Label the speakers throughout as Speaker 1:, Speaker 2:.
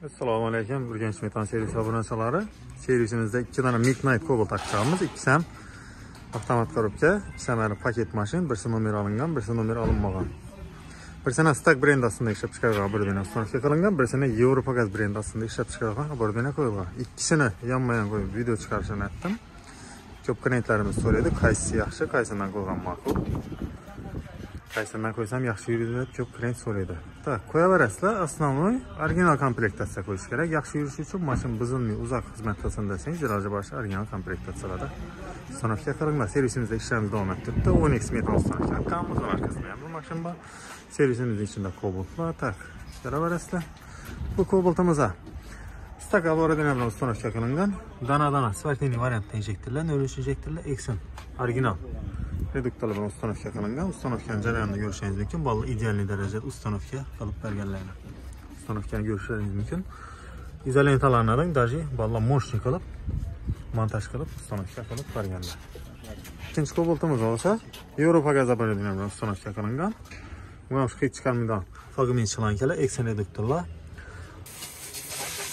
Speaker 1: Assalomu alaykum. Urganch metan servis obunachilari. Servisimizda 2 dona Midnight Cobalt taqchamiz. Ikkisi ham avtomat korobka, ikkisi ham paket mashin, birisi nomer olingan, birisi nomer olinmagan. Birisini Stak brend ostida ishlab chiqarilgan bo'rdina ustonovka qilingan, birisini Yevropa gaz brend ostida ishlab chiqarilgan bo'rdina qo'yilgan. Ikkisini yonma-yon qo'yib video chiqarishni aytdim. Ko'p klientlarimiz so'raydi, qaysi yaxshi, qaysidan qo'ygan ma'qul. Qaysidan qo'ysam yaxshi yuradi deb ko'p klient so'raydi. Tak, qo'yaverasizlar, основной original komplektatsiya qo'yish kerak. Yaxshi yurishi uchun mashin buzilmay, uzoq xizmat qilsin desangiz, iloji boricha original komplektatsiyalarda ustonovka qilingan. Servisimizda ishlarimiz davom ettiribdi. Onyx metal ustonovka. Kamuz markasida ham bu mashin bor. Servisimizning ichida Cobalt bor. Tak, ko'raverasizlar. Bu Cobaltimiz Stak avtomobillar bilan ustonovka qilingan. Dana sportniy variantda injektorlar, 0.3 injektorlar, Exxon original reduktorlar bilan ustonovka qilingan. Ustonovkaning jarayonini ko'rishingiz mumkin. Balla ideal darajada ustonovka qilib berganlarni. Ustonovkani ko'rishingiz mumkin. Izolentalarning даже balla moshni qilib, montaj qilib ustonovka qilib berganlar. Ikkinchi Cobaltimiz bo'lsa, Yevropa gaz abonentlar bilan ustonovka qilingan. Buna hech chiqarmaydigan fragment shlankalar, Exxon reduktorlar.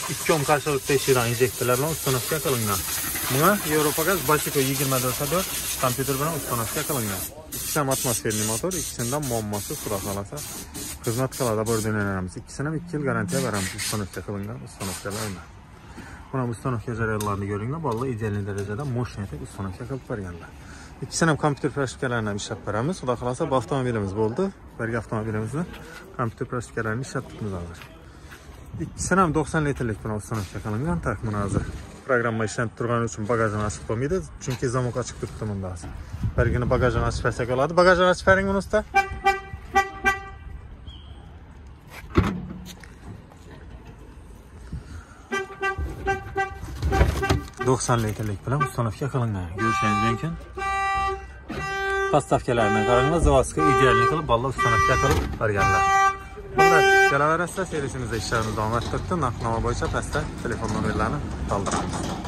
Speaker 1: 2 ohm qarshilikda ishlaydigan injektorlar bilan ustonovka qilingan. Buna Yevropa gaz Bashiko 20.4 kompyuter bilan ustonovka qilingan. Ikkisi ham atmosferli motor, ikkisidan muammosi xudo xolasa xizmat qiladi bo'rdinalarimiz. Ikkisini ham 2 yil garantiya beramiz ustonovka qilingan ustonovkalarni. Buna ustonovka jarayonlarini ko'ringlar, balla ideal darajada moshni etib ustonovka qilib berganlar. Ikkisini ham kompyuter plastikalarini ham ishlab beramiz. Xudo xolasa bu avtomobilimiz bo'ldi. Birga avtomobilimizni kompyuter plastikalarini ishlatibmiz hozir. İkisini ham 90 litrlik bilan ustonovka qilingan. Tak, buni hozir programma ishlanib turgani uchun bagajini ochib qo'ymaydi, chunki zamok ochiq turibdi bunda hozir. Birgina bagajini ochib bersak bo'ladi. Bagajini ochib bering buni usta. litrlik bilan ustonovka qilingan. Ko'rishingiz mumkin. Postavkalarni qaranglar, zavodga ideallik qilib, balla ustonovka qilib berganlar. Bunlar kelaverasizlar, servisimizda ishlarimiz davom ettiribdi. Narx-navo bo'yicha pastda telefon nomerlarini qoldiramiz.